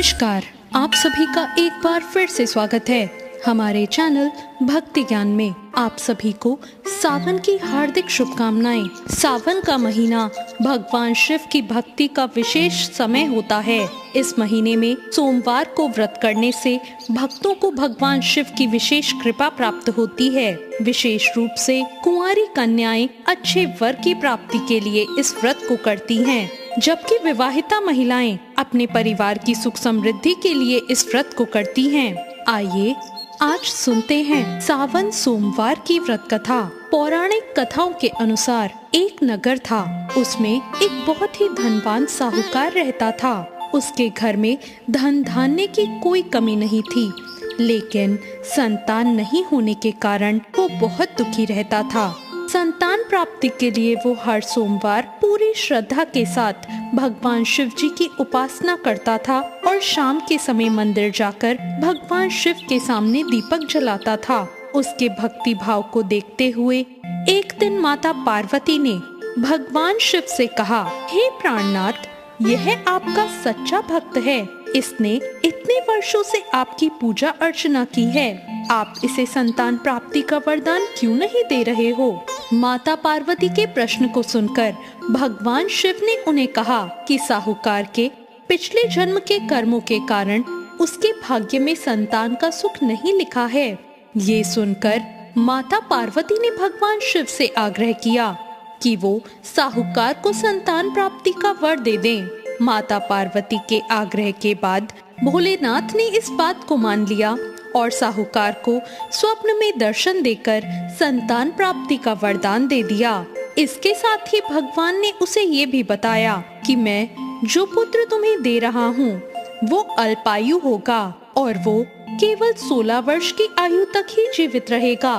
नमस्कार, आप सभी का एक बार फिर से स्वागत है हमारे चैनल भक्ति ज्ञान में। आप सभी को सावन की हार्दिक शुभकामनाएं। सावन का महीना भगवान शिव की भक्ति का विशेष समय होता है। इस महीने में सोमवार को व्रत करने से भक्तों को भगवान शिव की विशेष कृपा प्राप्त होती है। विशेष रूप से कुंवारी कन्याएं अच्छे वर की प्राप्ति के लिए इस व्रत को करती हैं, जबकि विवाहिता महिलाएं अपने परिवार की सुख समृद्धि के लिए इस व्रत को करती हैं। आइए आज सुनते हैं सावन सोमवार की व्रत कथा। पौराणिक कथाओं के अनुसार एक नगर था, उसमें एक बहुत ही धनवान साहूकार रहता था। उसके घर में धन धान्य की कोई कमी नहीं थी, लेकिन संतान नहीं होने के कारण वो बहुत दुखी रहता था। संतान प्राप्ति के लिए वो हर सोमवार पूरी श्रद्धा के साथ भगवान शिव जी की उपासना करता था और शाम के समय मंदिर जाकर भगवान शिव के सामने दीपक जलाता था। उसके भक्ति भाव को देखते हुए एक दिन माता पार्वती ने भगवान शिव से कहा, हे प्राणनाथ, यह आपका सच्चा भक्त है। इसने इतने वर्षों से आपकी पूजा अर्चना की है। आप इसे संतान प्राप्ति का वरदान क्यों नहीं दे रहे हो? माता पार्वती के प्रश्न को सुनकर भगवान शिव ने उन्हें कहा कि साहूकार के पिछले जन्म के कर्मों के कारण उसके भाग्य में संतान का सुख नहीं लिखा है। ये सुनकर माता पार्वती ने भगवान शिव से आग्रह किया कि वो साहूकार को संतान प्राप्ति का वर दे दें। माता पार्वती के आग्रह के बाद भोलेनाथ ने इस बात को मान लिया और साहूकार को स्वप्न में दर्शन देकर संतान प्राप्ति का वरदान दे दिया। इसके साथ ही भगवान ने उसे ये भी बताया कि मैं जो पुत्र तुम्हें दे रहा हूँ वो अल्पायु होगा और वो केवल 16 वर्ष की आयु तक ही जीवित रहेगा।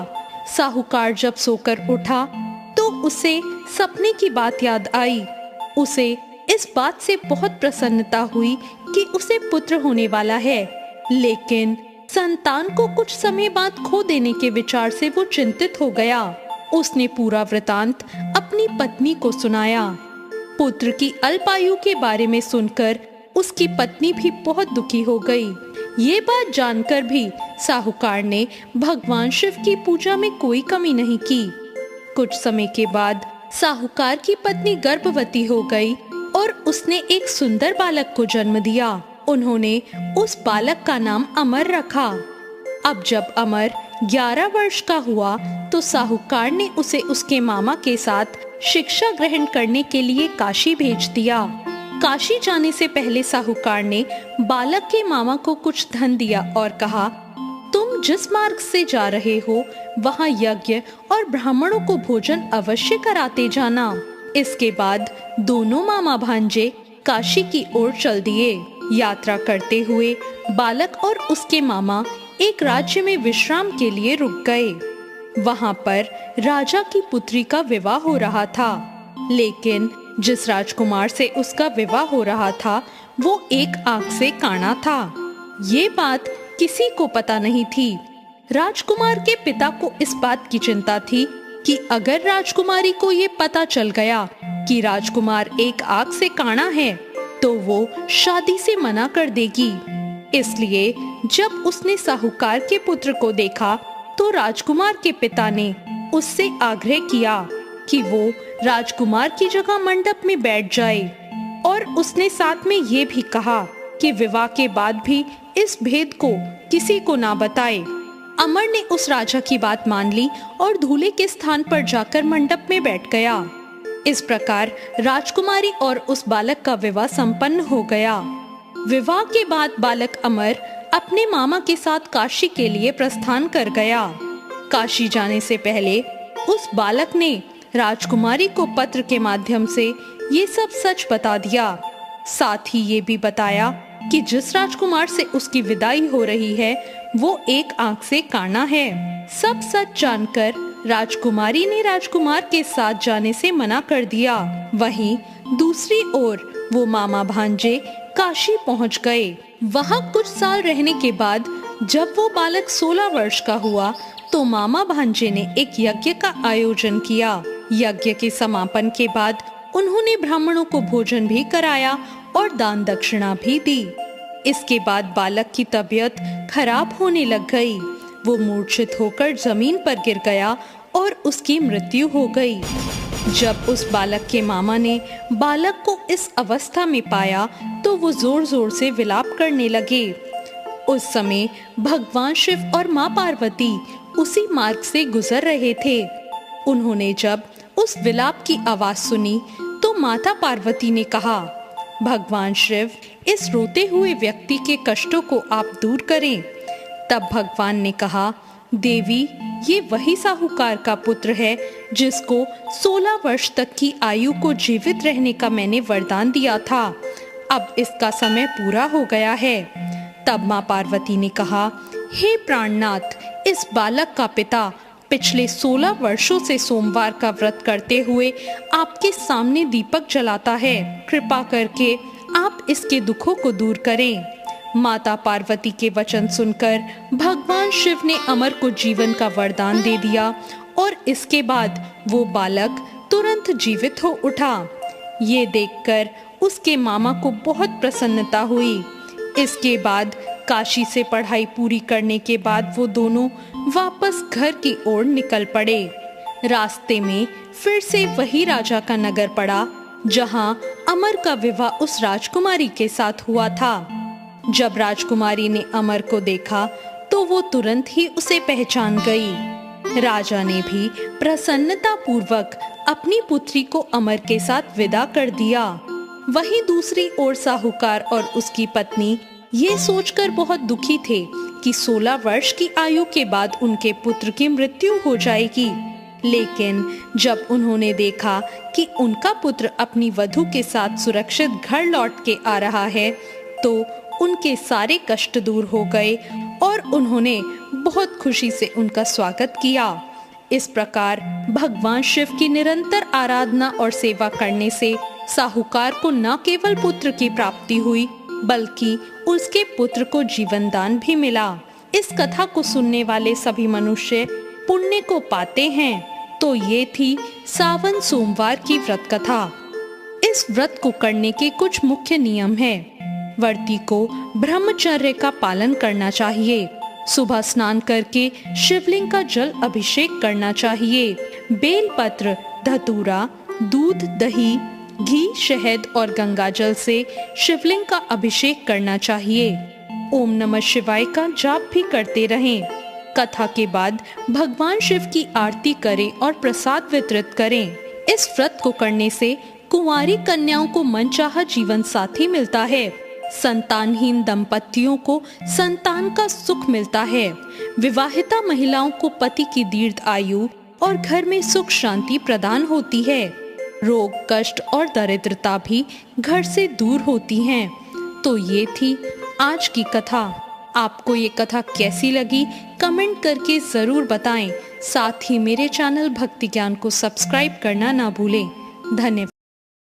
साहूकार जब सोकर उठा तो उसे सपने की बात याद आई। उसे इस बात से बहुत प्रसन्नता हुई कि उसे पुत्र होने वाला है, लेकिन संतान को कुछ समय बाद खो देने के विचार से वो चिंतित हो गया। उसने पूरा वृतांत अपनी पत्नी को सुनाया। पुत्र की अल्पायु के बारे में सुनकर उसकी पत्नी भी बहुत दुखी हो गई। ये बात जानकर भी साहूकार ने भगवान शिव की पूजा में कोई कमी नहीं की। कुछ समय के बाद साहूकार की पत्नी गर्भवती हो गई और उसने एक सुंदर बालक को जन्म दिया। उन्होंने उस बालक का नाम अमर रखा। अब जब अमर 11 वर्ष का हुआ तो साहूकार ने उसे उसके मामा के साथ शिक्षा ग्रहण करने के लिए काशी भेज दिया। काशी जाने से पहले साहूकार ने बालक के मामा को कुछ धन दिया और कहा, तुम जिस मार्ग से जा रहे हो वहाँ यज्ञ और ब्राह्मणों को भोजन अवश्य कराते जाना। इसके बाद दोनों मामा भांजे काशी की ओर चल दिए। यात्रा करते हुए बालक और उसके मामा एक राज्य में विश्राम के लिए रुक गए। वहाँ पर राजा की पुत्री का विवाह हो रहा था, लेकिन जिस राजकुमार से उसका विवाह हो रहा था वो एक आंख से काना था। ये बात किसी को पता नहीं थी। राजकुमार के पिता को इस बात की चिंता थी कि अगर राजकुमारी को ये पता चल गया कि राजकुमार एक आंख से काना है तो वो शादी से मना कर देगी। इसलिए जब उसने साहूकार के पुत्र को देखा तो राजकुमार के पिता ने उससे आग्रह किया कि वो राजकुमार की जगह मंडप में बैठ जाए, और उसने साथ में ये भी कहा कि विवाह के बाद भी इस भेद को किसी को ना बताए। अमर ने उस राजा की बात मान ली और दूल्हे के स्थान पर जाकर मंडप में बैठ गया। इस प्रकार राजकुमारी और उस बालक का विवाह संपन्न हो गया। विवाह के बाद बालक अमर अपने मामा के साथ काशी के लिए प्रस्थान कर गया। काशी जाने से पहले उस बालक ने राजकुमारी को पत्र के माध्यम से ये सब सच बता दिया। साथ ही ये भी बताया कि जिस राजकुमार से उसकी विदाई हो रही है वो एक आंख से काना है। सब सच जानकर राजकुमारी ने राजकुमार के साथ जाने से मना कर दिया। वहीं दूसरी ओर वो मामा भांजे काशी पहुंच गए। वहां कुछ साल रहने के बाद जब वो बालक 16 वर्ष का हुआ तो मामा भांजे ने एक यज्ञ का आयोजन किया। यज्ञ के समापन के बाद उन्होंने ब्राह्मणों को भोजन भी कराया और दान दक्षिणा भी दी। इसके बाद बालक की तबीयत खराब होने लग गई। वो मूर्छित होकर जमीन पर गिर गया और उसकी मृत्यु हो गई। जब उस बालक के मामा ने बालक को इस अवस्था में पाया तो वो जोर जोर से विलाप करने लगे। उस समय भगवान शिव और माँ पार्वती उसी मार्ग से गुजर रहे थे। उन्होंने जब उस विलाप की आवाज सुनी तो माता पार्वती ने कहा, भगवान शिव, इस रोते हुए व्यक्ति के कष्टों को आप दूर करें। तब भगवान ने कहा, देवी, ये वही साहूकार का पुत्र है जिसको 16 वर्ष तक की आयु को जीवित रहने का मैंने वरदान दिया था। अब इसका समय पूरा हो गया है। तब माँ पार्वती ने कहा, हे प्राणनाथ, इस बालक का पिता पिछले 16 वर्षों से सोमवार का व्रत करते हुए आपके सामने दीपक जलाता है। कृपा करके आप इसके दुखों को दूर करें। माता पार्वती के वचन सुनकर भगवान शिव ने अमर को जीवन का वरदान दे दिया और इसके बाद वो बालक तुरंत जीवित हो उठा। ये देखकर उसके मामा को बहुत प्रसन्नता हुई। इसके बाद काशी से पढ़ाई पूरी करने के बाद वो दोनों वापस घर की ओर निकल पड़े। रास्ते में फिर से वही राजा का नगर पड़ा जहां अमर का विवाह उस राजकुमारी के साथ हुआ था। जब राजकुमारी ने अमर को देखा तो वो तुरंत ही उसे पहचान गई। राजा ने भी प्रसन्नता पूर्वक अपनी पुत्री को अमर के साथ विदा कर दिया। वहीं दूसरी ओर साहूकार और उसकी पत्नी ये सोचकर बहुत दुखी थे कि 16 वर्ष की आयु के बाद उनके पुत्र की मृत्यु हो जाएगी। लेकिन जब उन्होंने देखा कि उनका पुत्र अपनी वधू के साथ सुरक्षित घर लौट के आ रहा है तो उनके सारे कष्ट दूर हो गए और उन्होंने बहुत खुशी से उनका स्वागत किया। इस प्रकार भगवान शिव की निरंतर आराधना और सेवा करने से साहूकार को न केवल पुत्र की प्राप्ति हुई बल्कि उसके पुत्र को जीवन दान भी मिला। इस कथा को सुनने वाले सभी मनुष्य पुण्य को पाते हैं। तो ये थी सावन सोमवार की व्रत कथा। इस व्रत को करने के कुछ मुख्य नियम हैं। व्रती को ब्रह्मचर्य का पालन करना चाहिए। सुबह स्नान करके शिवलिंग का जल अभिषेक करना चाहिए। बेलपत्र, धतूरा, दूध, दही, घी, शहद और गंगा जल से शिवलिंग का अभिषेक करना चाहिए। ओम नमः शिवाय का जाप भी करते रहें। कथा के बाद भगवान शिव की आरती करें और प्रसाद वितरित करें। इस व्रत को करने से कुंवारी कन्याओं को मनचाहा जीवन साथी मिलता है। संतानहीन दंपतियों को संतान का सुख मिलता है। विवाहिता महिलाओं को पति की दीर्घ आयु और घर में सुख शांति प्रदान होती है। रोग, कष्ट और दरिद्रता भी घर से दूर होती हैं। तो ये थी आज की कथा। आपको ये कथा कैसी लगी कमेंट करके जरूर बताएं। साथ ही मेरे चैनल भक्ति ज्ञान को सब्सक्राइब करना ना भूलें। धन्यवाद।